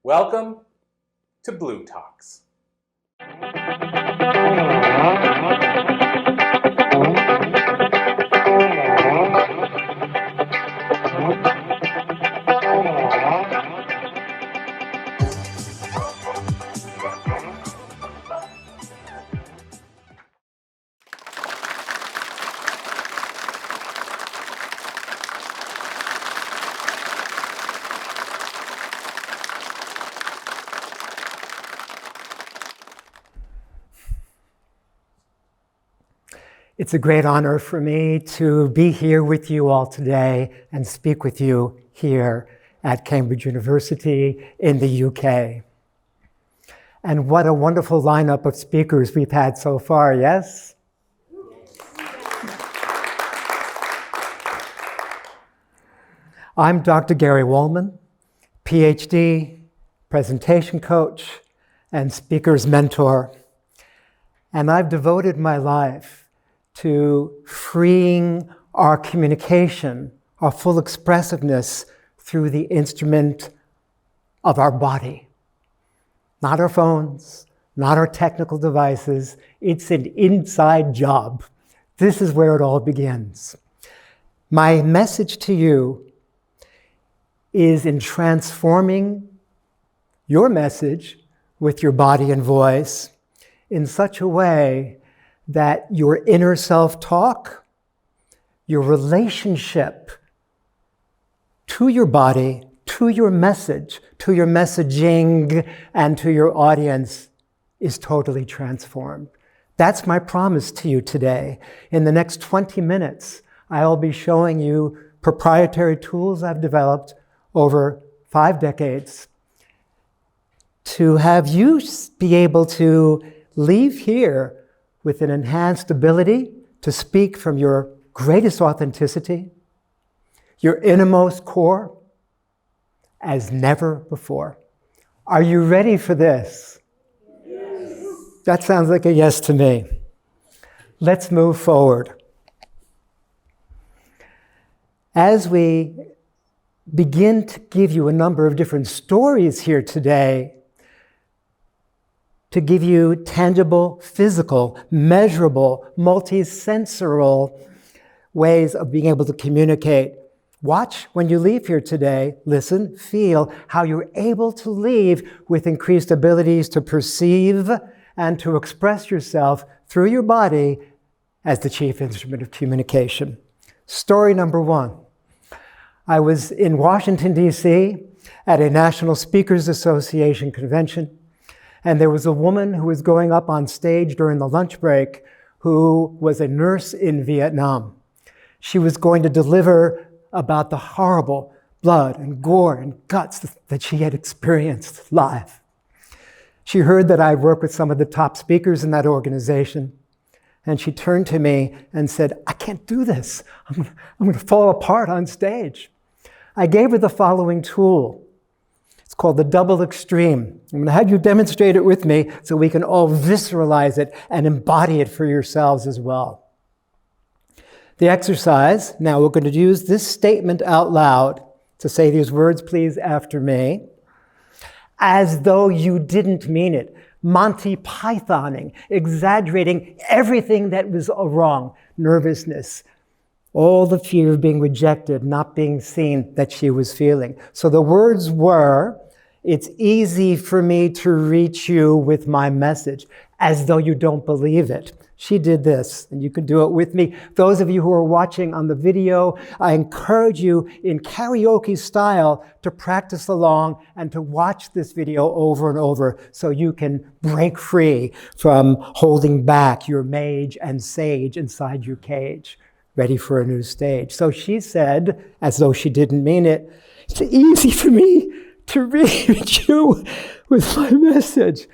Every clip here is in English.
Welcome to Blue Talks. It's a great honor for me to be here with you all today and speak with you here at Cambridge University in the UK. And what a wonderful lineup of speakers we've had so far, yes? I'm Dr. Gary Wohlman, PhD, presentation coach, and speaker's mentor. And I've devoted my life to freeing our communication, our full expressiveness through the instrument of our body. Not our phones, not our technical devices. It's an inside job. This is where it all begins. My message to you is in transforming your message with your body and voice in such a way that your inner self-talk, your relationship to your body, to your message, to your messaging, and to your audience is totally transformed. That's my promise to you today. In the next 20 minutes, I'll be showing you proprietary tools I've developed over 5 decades to have you be able to leave here with an enhanced ability to speak from your greatest authenticity, your innermost core, as never before. Are you ready for this? Yes. That sounds like a yes to me. Let's move forward. As we begin to give you a number of different stories here today, to give you tangible, physical, measurable, multi-sensorial ways of being able to communicate. Watch when you leave here today, listen, feel how you're able to leave with increased abilities to perceive and to express yourself through your body as the chief instrument of communication. Story number 1. I was in Washington, D.C. at a National Speakers Association convention. And there was a woman who was going up on stage during the lunch break who was a nurse in Vietnam. She was going to deliver about the horrible blood and gore and guts that she had experienced live. She heard that I work with some of the top speakers in that organization. And she turned to me and said, I can't do this. I'm going to fall apart on stage. I gave her the following tool. It's called the double extreme. I'm going to have you demonstrate it with me so we can all visceralize it and embody it for yourselves as well. The exercise, now we're going to use this statement out loud to say these words, please, after me, as though you didn't mean it. Monty Pythoning, exaggerating everything that was wrong. Nervousness, all the fear of being rejected, not being seen that she was feeling. So the words were, it's easy for me to reach you with my message, as though you don't believe it. She did this, and you can do it with me. Those of you who are watching on the video, I encourage you in karaoke style to practice along and to watch this video over and over so you can break free from holding back your mage and sage inside your cage, ready for a new stage. So she said, as though she didn't mean it, it's easy for me to reach you with my message.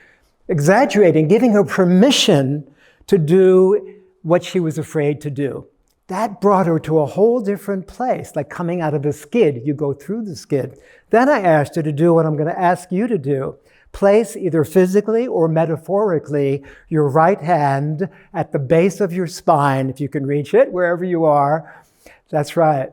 Exaggerating, giving her permission to do what she was afraid to do. That brought her to a whole different place, like coming out of a skid. You go through the skid. Then I asked her to do what I'm going to ask you to do. Place either physically or metaphorically your right hand at the base of your spine, if you can reach it, wherever you are. That's right.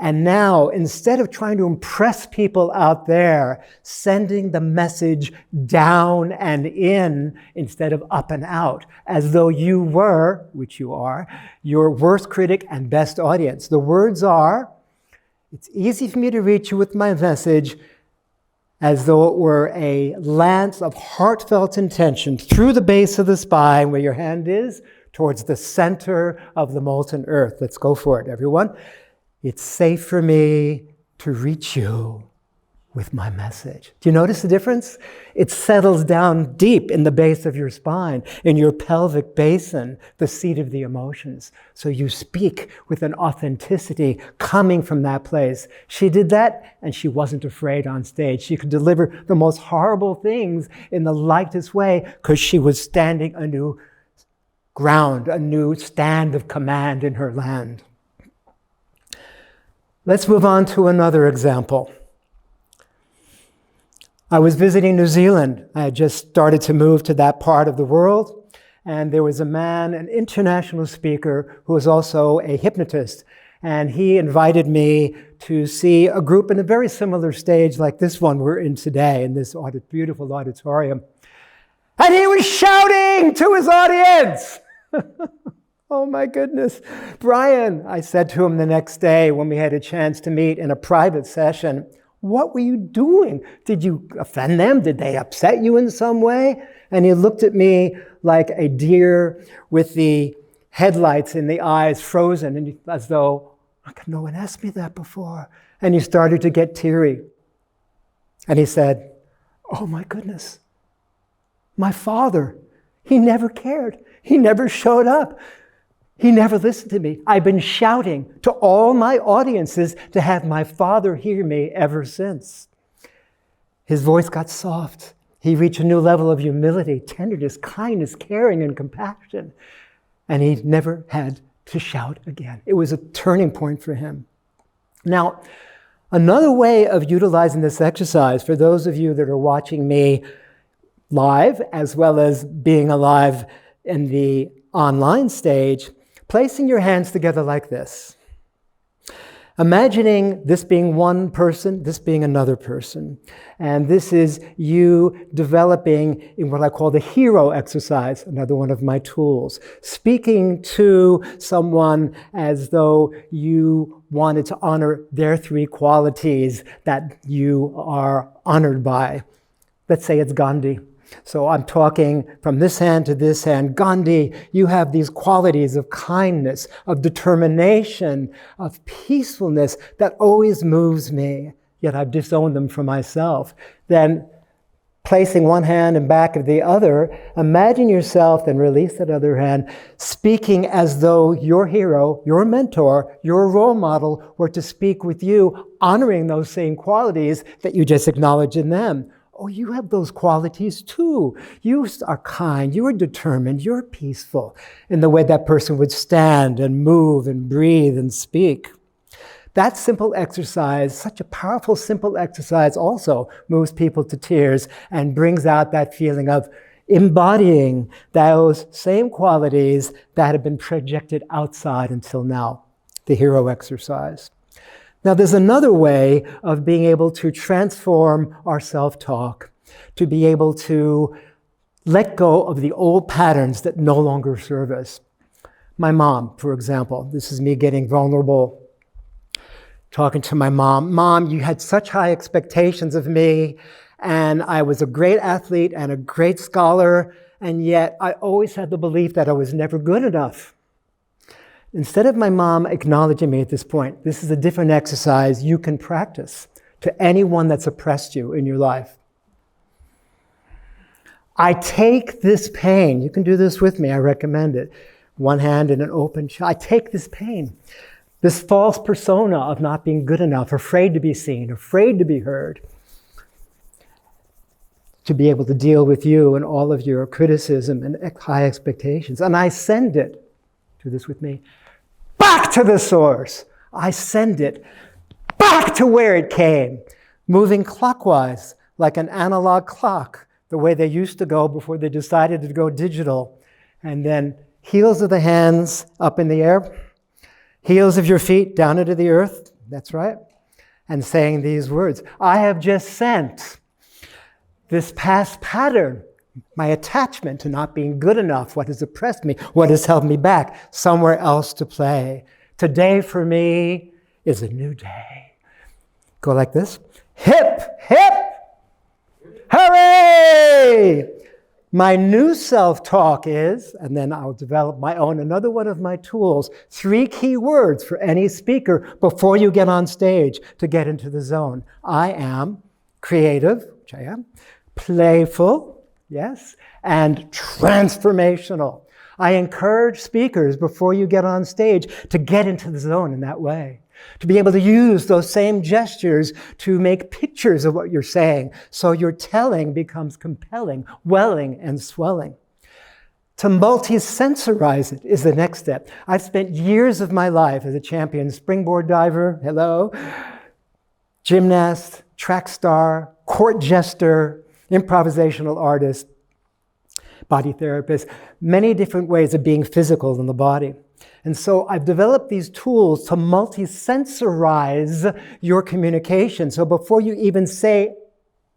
And now, instead of trying to impress people out there, sending the message down and in instead of up and out, as though you were, which you are, your worst critic and best audience. The words are, it's easy for me to reach you with my message as though it were a lance of heartfelt intention through the base of the spine where your hand is, towards the center of the molten earth. Let's go for it, everyone. It's safe for me to reach you with my message. Do you notice the difference? It settles down deep in the base of your spine, in your pelvic basin, the seat of the emotions. So you speak with an authenticity coming from that place. She did that, and she wasn't afraid on stage. She could deliver the most horrible things in the lightest way because she was standing a new ground, a new stand of command in her land. Let's move on to another example. I was visiting New Zealand. I had just started to move to that part of the world, and there was a man, an international speaker, who was also a hypnotist, and he invited me to see a group in a very similar stage like this one we're in today, in this beautiful auditorium. And he was shouting to his audience. Oh my goodness. Brian, I said to him the next day when we had a chance to meet in a private session, what were you doing? Did you offend them? Did they upset you in some way? And he looked at me like a deer with the headlights in the eyes frozen, and as though, no one asked me that before. And he started to get teary. And he said, oh my goodness, my father, he never cared. He never showed up. He never listened to me. I've been shouting to all my audiences to have my father hear me ever since. His voice got soft. He reached a new level of humility, tenderness, kindness, caring, and compassion. And he never had to shout again. It was a turning point for him. Now, another way of utilizing this exercise, for those of you that are watching me live, as well as being alive in the online stage, placing your hands together like this. Imagining this being one person, this being another person. And this is you developing in what I call the hero exercise, another one of my tools. Speaking to someone as though you wanted to honor their three qualities that you are honored by. Let's say it's Gandhi. So I'm talking from this hand to this hand. Gandhi, you have these qualities of kindness, of determination, of peacefulness that always moves me, yet I've disowned them for myself. Then placing one hand in back of the other, imagine yourself, then release that other hand, speaking as though your hero, your mentor, your role model were to speak with you, honoring those same qualities that you just acknowledged in them. Oh, you have those qualities too. You are kind, you are determined, you're peaceful in the way that person would stand and move and breathe and speak. That simple exercise, such a powerful, simple exercise also moves people to tears and brings out that feeling of embodying those same qualities that have been projected outside until now, the hero exercise. Now, there's another way of being able to transform our self-talk, to be able to let go of the old patterns that no longer serve us. My mom, for example, this is me getting vulnerable, talking to my mom. Mom, you had such high expectations of me, and I was a great athlete and a great scholar, and yet I always had the belief that I was never good enough. Instead of my mom acknowledging me at this point, this is a different exercise you can practice to anyone that's oppressed you in your life. I take this pain. You can do this with me. I recommend it. One hand in an open chest. I take this pain, this false persona of not being good enough, afraid to be seen, afraid to be heard, to be able to deal with you and all of your criticism and high expectations. And I send it, do this with me, back to the source. I send it back to where it came, moving clockwise like an analog clock, the way they used to go before they decided to go digital. And then heels of the hands up in the air, heels of your feet down into the earth, That's right. And saying these words. I have just sent this past pattern, my attachment to not being good enough, what has oppressed me, what has held me back, somewhere else to play. Today for me is a new day. Go like this. Hip, hip, hooray! My new self-talk is, and then I'll develop my own, another one of my tools, 3 key words for any speaker before you get on stage to get into the zone. I am creative, which I am, playful, yes, and transformational. I encourage speakers before you get on stage to get into the zone in that way. To be able to use those same gestures to make pictures of what you're saying so your telling becomes compelling, welling, and swelling. To multi-sensorize it is the next step. I've spent years of my life as a champion springboard diver, hello, gymnast, track star, court jester, improvisational artist, body therapist, many different ways of being physical in the body. And so I've developed these tools to multi-sensorize your communication. So before you even say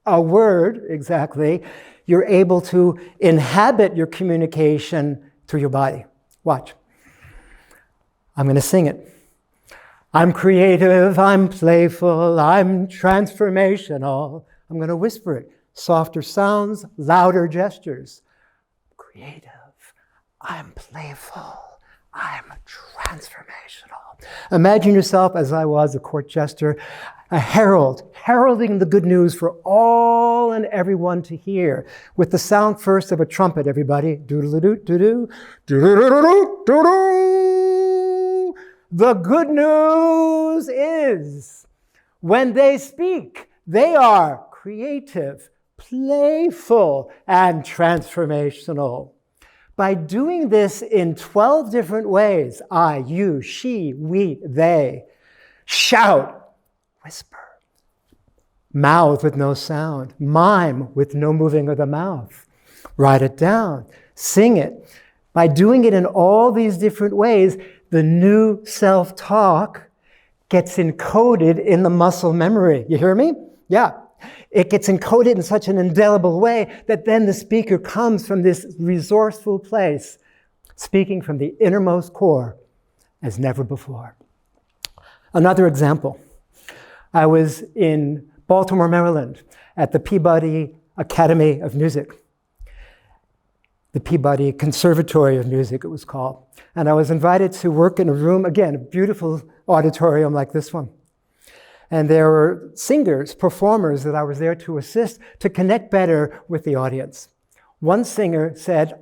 a word exactly, you're able to inhabit your communication through your body. Watch. I'm going to sing it. I'm creative, I'm playful, I'm transformational. I'm going to whisper it. Softer sounds, louder gestures. Creative, I'm playful, I'm transformational. Imagine yourself, as I was, a court jester, a herald, heralding the good news for all and everyone to hear. With the sound first of a trumpet, everybody. Doodle-doo-doo-doo, doodle-doo-doo-doo. The good news is, when they speak, they are creative, playful, and transformational. By doing this in 12 different ways, I, you, she, we, they, shout, whisper, mouth with no sound, mime with no moving of the mouth, write it down, sing it. By doing it in all these different ways, the new self-talk gets encoded in the muscle memory. You hear me? Yeah. It gets encoded in such an indelible way that then the speaker comes from this resourceful place, speaking from the innermost core as never before. Another example. I was in Baltimore, Maryland, at the Peabody Academy of Music. The Peabody Conservatory of Music, it was called. And I was invited to work in a room, again, a beautiful auditorium like this one. And there were singers, performers that I was there to assist to connect better with the audience. One singer said,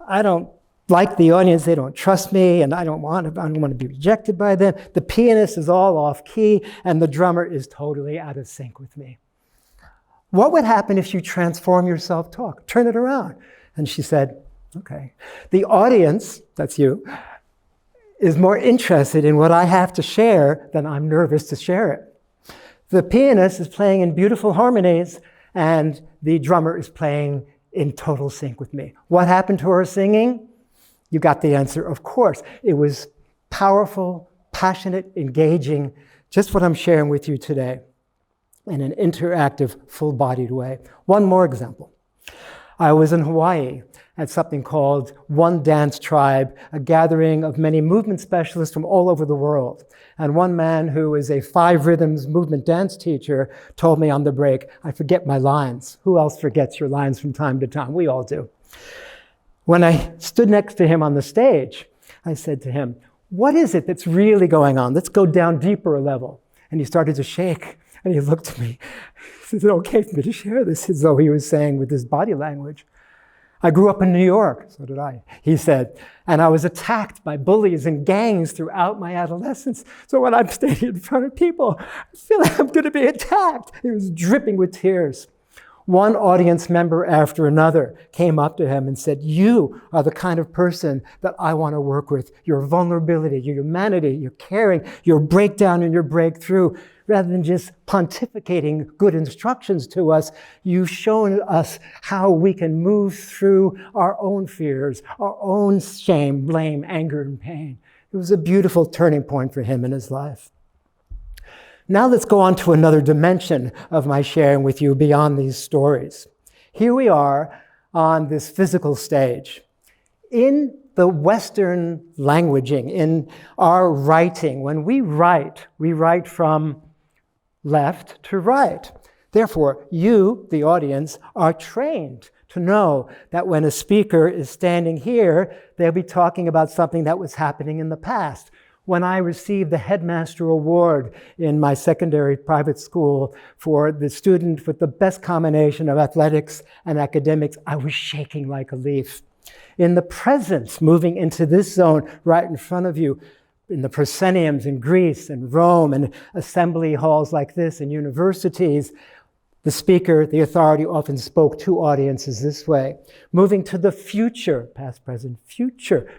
I don't like the audience, they don't trust me, and I don't want to be rejected by them. The pianist is all off key, and the drummer is totally out of sync with me. What would happen if you transform your self-talk? Turn it around. And she said, okay. The audience, that's you, is more interested in what I have to share than I'm nervous to share it. The pianist is playing in beautiful harmonies, and the drummer is playing in total sync with me. What happened to her singing? You got the answer, of course. It was powerful, passionate, engaging, just what I'm sharing with you today in an interactive, full-bodied way. One more example. I was in Hawaii at something called One Dance Tribe, a gathering of many movement specialists from all over the world. And one man who is a 5 rhythms movement dance teacher told me on the break, I forget my lines. Who else forgets your lines from time to time? We all do. When I stood next to him on the stage, I said to him, what is it that's really going on? Let's go down deeper a level. And he started to shake, and he looked at me. Is it okay for me to share this? As though he was saying with his body language. I grew up in New York, so did I, he said, and I was attacked by bullies and gangs throughout my adolescence. So when I'm standing in front of people, I feel like I'm going to be attacked. He was dripping with tears. One audience member after another came up to him and said, you are the kind of person that I want to work with. Your vulnerability, your humanity, your caring, your breakdown and your breakthrough. Rather than just pontificating good instructions to us, you've shown us how we can move through our own fears, our own shame, blame, anger, and pain. It was a beautiful turning point for him in his life. Now let's go on to another dimension of my sharing with you beyond these stories. Here we are on this physical stage. In the Western languaging, in our writing, when we write from left to right. Therefore, you, the audience, are trained to know that when a speaker is standing here, they'll be talking about something that was happening in the past. When I received the Headmaster Award in my secondary private school for the student with the best combination of athletics and academics, I was shaking like a leaf. In the present, moving into this zone right in front of you, in the prosceniums in Greece and Rome and assembly halls like this and universities, the speaker, the authority, often spoke to audiences this way. Moving to the future, past, present, future.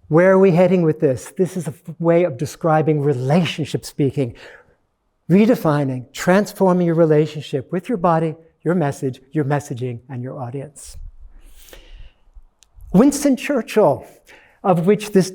Where are we heading with this? This is a way of describing relationship speaking, redefining, transforming your relationship with your body, your message, your messaging, and your audience. Winston Churchill, of which this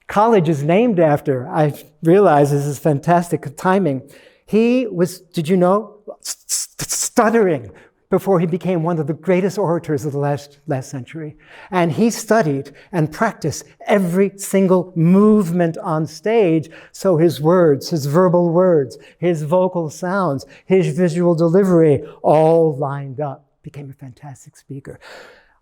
college is named after, I realize this is fantastic timing. He was, did you know, stuttering before he became one of the greatest orators of the last century. And he studied and practiced every single movement on stage, so his words, his verbal words, his vocal sounds, his visual delivery all lined up. Became a fantastic speaker.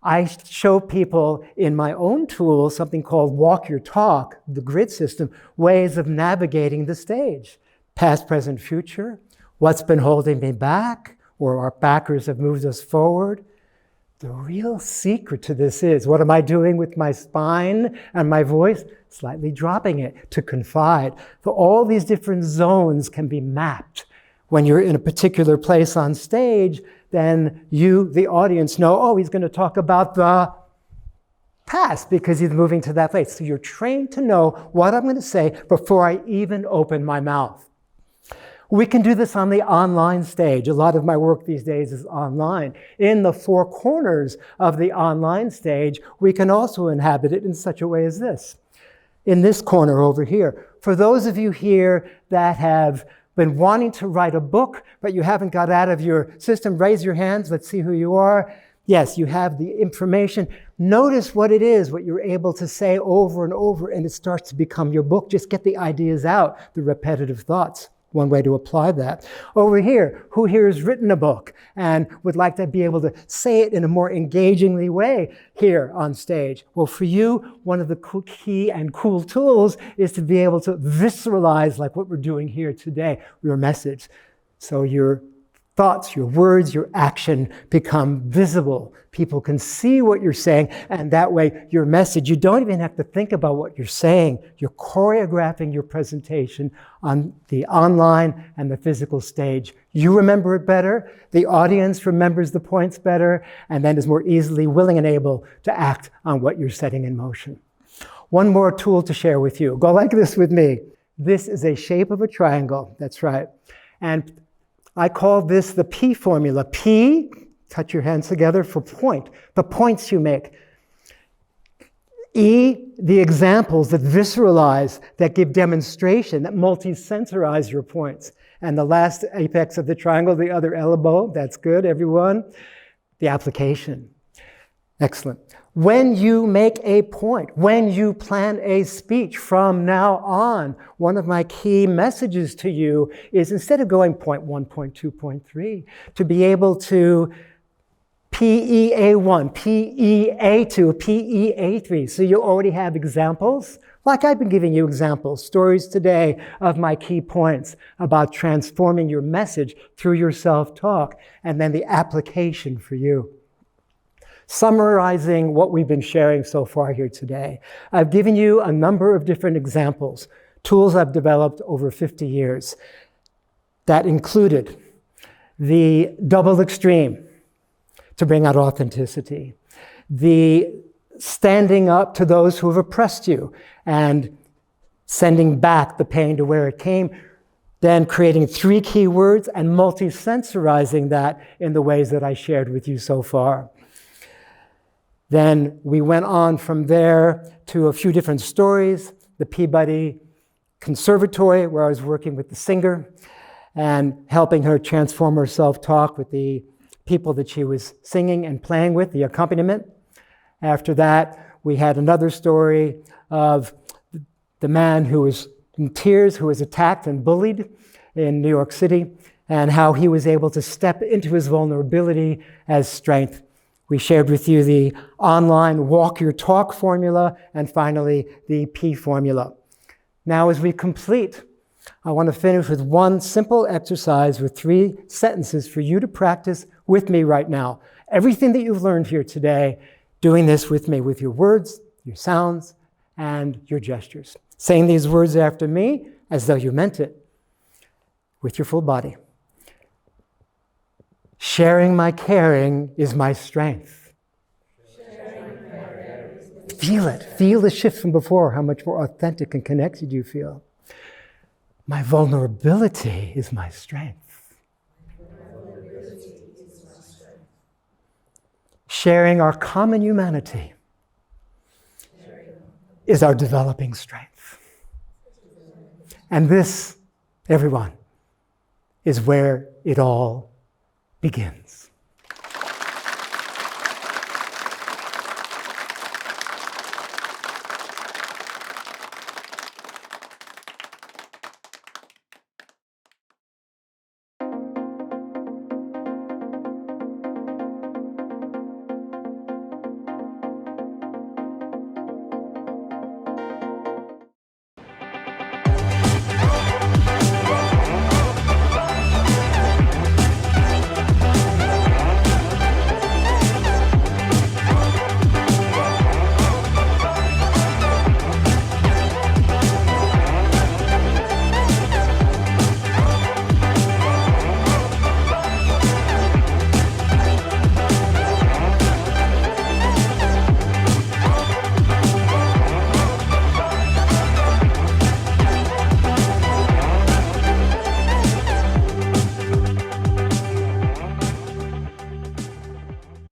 I show people in my own tool something called Walk Your Talk, the grid system, ways of navigating the stage. Past, present, future, what's been holding me back, or our backers have moved us forward. The real secret to this is, what am I doing with my spine and my voice? Slightly dropping it to confide. So all these different zones can be mapped. When you're in a particular place on stage, then you, the audience, know, oh, he's going to talk about the past because he's moving to that place. So you're trained to know what I'm going to say before I even open my mouth. We can do this on the online stage. A lot of my work these days is online. In the four corners of the online stage, we can also inhabit it in such a way as this. In this corner over here. For those of you here that have been wanting to write a book, but you haven't got out of your system, raise your hands. Let's see who you are. Yes, you have the information. Notice what it is, what you're able to say over and over, and it starts to become your book. Just get the ideas out, the repetitive thoughts. One way to apply that. Over here, who here has written a book and would like to be able to say it in a more engagingly way here on stage? Well, for you, one of the key and cool tools is to be able to visceralize, like what we're doing here today, your message. So your thoughts, your words, your action become visible. People can see what you're saying, and that way your message, you don't even have to think about what you're saying. You're choreographing your presentation on the online and the physical stage. You remember it better, the audience remembers the points better, and then is more easily willing and able to act on what you're setting in motion. One more tool to share with you. Go like this with me. This is a shape of a triangle, that's right. And I call this the P formula. P, touch your hands together for point, the points you make. E, the examples that visceralize, that give demonstration, that multi-sensorize your points. And the last apex of the triangle, the other elbow, that's good, everyone. The application. Excellent. When you make a point, when you plan a speech from now on, one of my key messages to you is instead of going point 1, point 2, point 3, to be able to PEA1, PEA2, PEA3. So you already have examples, like I've been giving you examples, stories today of my key points about transforming your message through your self-talk, and then the application for you. Summarizing what we've been sharing so far here today, I've given you a number of different examples, tools I've developed over 50 years that included the double extreme to bring out authenticity, the standing up to those who have oppressed you and sending back the pain to where it came, then creating 3 key words and multi-sensorizing that in the ways that I shared with you so far. Then we went on from there to a few different stories, the Peabody conservatory where I was working with the singer and helping her transform her self-talk with the people that she was singing and playing with, the accompaniment. After that, we had another story of the man who was in tears, who was attacked and bullied in New York City, and how he was able to step into his vulnerability as strength. We shared with you the online walk your talk formula, and finally the P formula. Now, as we complete, I want to finish with one simple exercise with 3 sentences for you to practice with me right now. Everything that you've learned here today, doing this with me, with your words, your sounds, and your gestures. Saying these words after me as though you meant it, with your full body. Sharing my caring is my strength. Feel it. Feel the shift from before, how much more authentic and connected you feel. My vulnerability is my strength. Sharing our common humanity is our developing strength. And this, everyone, is where it all begins.